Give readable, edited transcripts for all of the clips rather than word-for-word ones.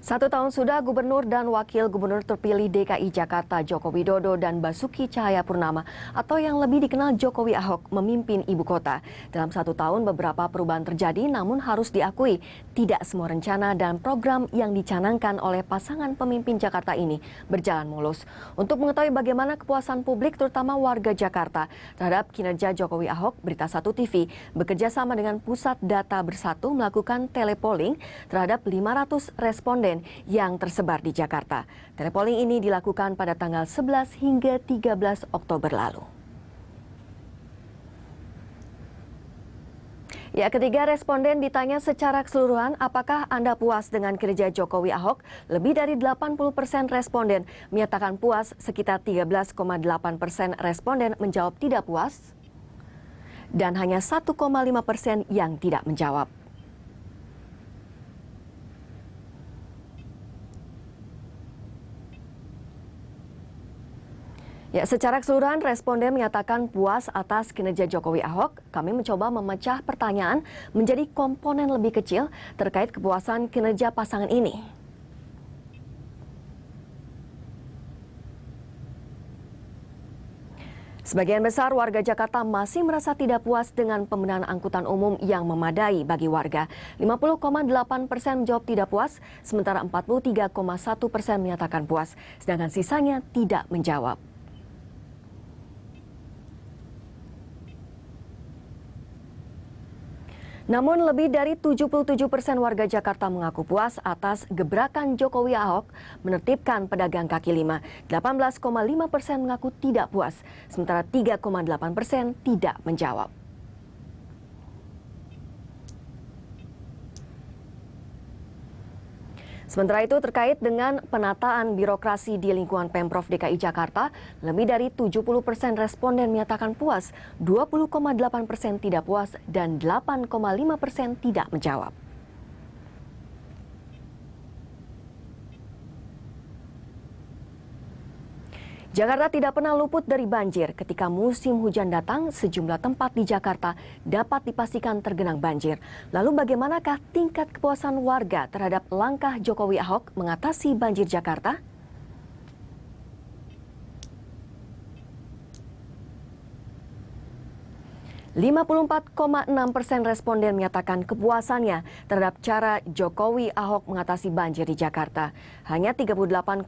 1 tahun sudah Gubernur dan Wakil Gubernur terpilih DKI Jakarta Joko Widodo dan Basuki Cahayapurnama atau yang lebih dikenal Jokowi Ahok memimpin ibu kota. Dalam 1 tahun beberapa perubahan terjadi, namun harus diakui tidak semua rencana dan program yang dicanangkan oleh pasangan pemimpin Jakarta ini berjalan mulus. Untuk mengetahui bagaimana kepuasan publik terutama warga Jakarta terhadap kinerja Jokowi Ahok, Berita 1 TV bekerja sama dengan Pusat Data Bersatu melakukan telepolling terhadap 500 responden yang tersebar di Jakarta. Telepolling ini dilakukan pada tanggal 11 hingga 13 Oktober lalu. Ya, ketiga responden ditanya secara keseluruhan apakah Anda puas dengan kinerja Jokowi Ahok. Lebih dari 80% responden menyatakan puas, sekitar 13,8% responden menjawab tidak puas, dan hanya 1,5% yang tidak menjawab. Ya, secara keseluruhan responden menyatakan puas atas kinerja Jokowi Ahok. Kami mencoba memecah pertanyaan menjadi komponen lebih kecil terkait kepuasan kinerja pasangan ini. Sebagian besar warga Jakarta masih merasa tidak puas dengan pembenahan angkutan umum yang memadai bagi warga. 50,8% menjawab tidak puas, sementara 43,1% menyatakan puas, sedangkan sisanya tidak menjawab. Namun lebih dari 77% warga Jakarta mengaku puas atas gebrakan Jokowi Ahok menertibkan pedagang kaki lima. 18,5% mengaku tidak puas, sementara 3,8% tidak menjawab. Sementara itu terkait dengan penataan birokrasi di lingkungan Pemprov DKI Jakarta, lebih dari 70% responden menyatakan puas, 20,8% tidak puas, dan 8,5% tidak menjawab. Jakarta tidak pernah luput dari banjir. Ketika musim hujan datang, sejumlah tempat di Jakarta dapat dipastikan tergenang banjir. Lalu bagaimanakah tingkat kepuasan warga terhadap langkah Jokowi Ahok mengatasi banjir Jakarta? %54,6% responden menyatakan kepuasannya terhadap cara Jokowi Ahok mengatasi banjir di Jakarta. Hanya 38,5%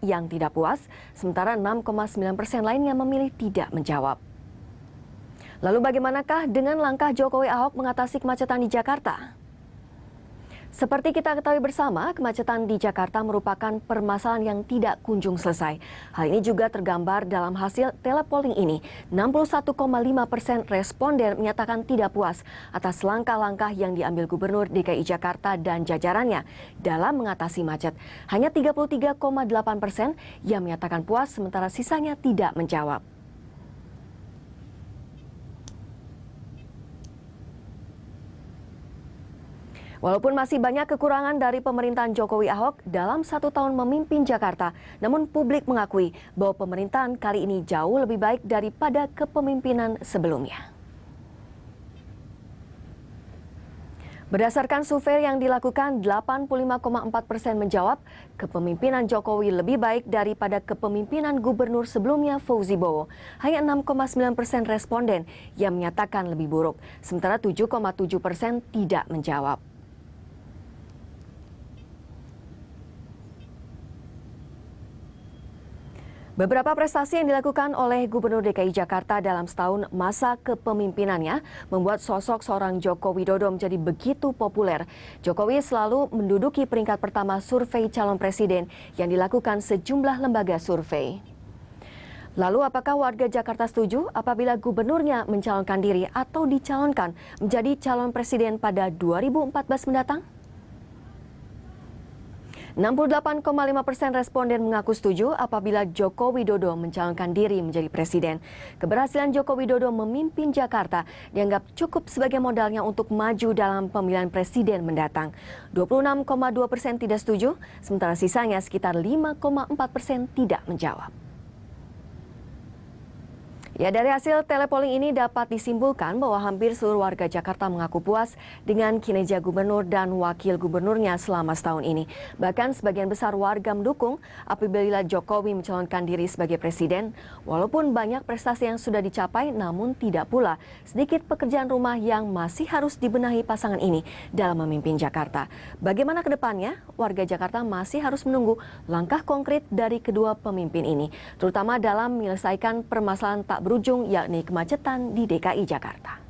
yang tidak puas, sementara 6,9% lainnya memilih tidak menjawab. Lalu bagaimanakah dengan langkah Jokowi Ahok mengatasi kemacetan di Jakarta? Seperti kita ketahui bersama, kemacetan di Jakarta merupakan permasalahan yang tidak kunjung selesai. Hal ini juga tergambar dalam hasil telepolling ini. 61,5% responden menyatakan tidak puas atas langkah-langkah yang diambil Gubernur DKI Jakarta dan jajarannya dalam mengatasi macet. Hanya 33,8% yang menyatakan puas, sementara sisanya tidak menjawab. Walaupun masih banyak kekurangan dari pemerintahan Jokowi Ahok dalam 1 tahun memimpin Jakarta, namun publik mengakui bahwa pemerintahan kali ini jauh lebih baik daripada kepemimpinan sebelumnya. Berdasarkan survei yang dilakukan, 85,4% menjawab kepemimpinan Jokowi lebih baik daripada kepemimpinan gubernur sebelumnya Fauzi Bowo. Hanya 6,9% responden yang menyatakan lebih buruk, sementara 7,7% tidak menjawab. Beberapa prestasi yang dilakukan oleh Gubernur DKI Jakarta dalam setahun masa kepemimpinannya membuat sosok seorang Joko Widodo menjadi begitu populer. Jokowi selalu menduduki peringkat pertama survei calon presiden yang dilakukan sejumlah lembaga survei. Lalu apakah warga Jakarta setuju apabila gubernurnya mencalonkan diri atau dicalonkan menjadi calon presiden pada 2014 mendatang? 68,5% responden mengaku setuju apabila Joko Widodo mencalonkan diri menjadi presiden. Keberhasilan Joko Widodo memimpin Jakarta dianggap cukup sebagai modalnya untuk maju dalam pemilihan presiden mendatang. 26,2% tidak setuju, sementara sisanya sekitar 5,4% tidak menjawab. Ya, dari hasil telepolling ini dapat disimpulkan bahwa hampir seluruh warga Jakarta mengaku puas dengan kinerja gubernur dan wakil gubernurnya selama setahun ini. Bahkan sebagian besar warga mendukung apabila Jokowi mencalonkan diri sebagai presiden. Walaupun banyak prestasi yang sudah dicapai, namun tidak pula sedikit pekerjaan rumah yang masih harus dibenahi pasangan ini dalam memimpin Jakarta. Bagaimana ke depannya? Warga Jakarta masih harus menunggu langkah konkret dari kedua pemimpin ini, terutama dalam menyelesaikan permasalahan tak berujung yakni kemacetan di DKI Jakarta.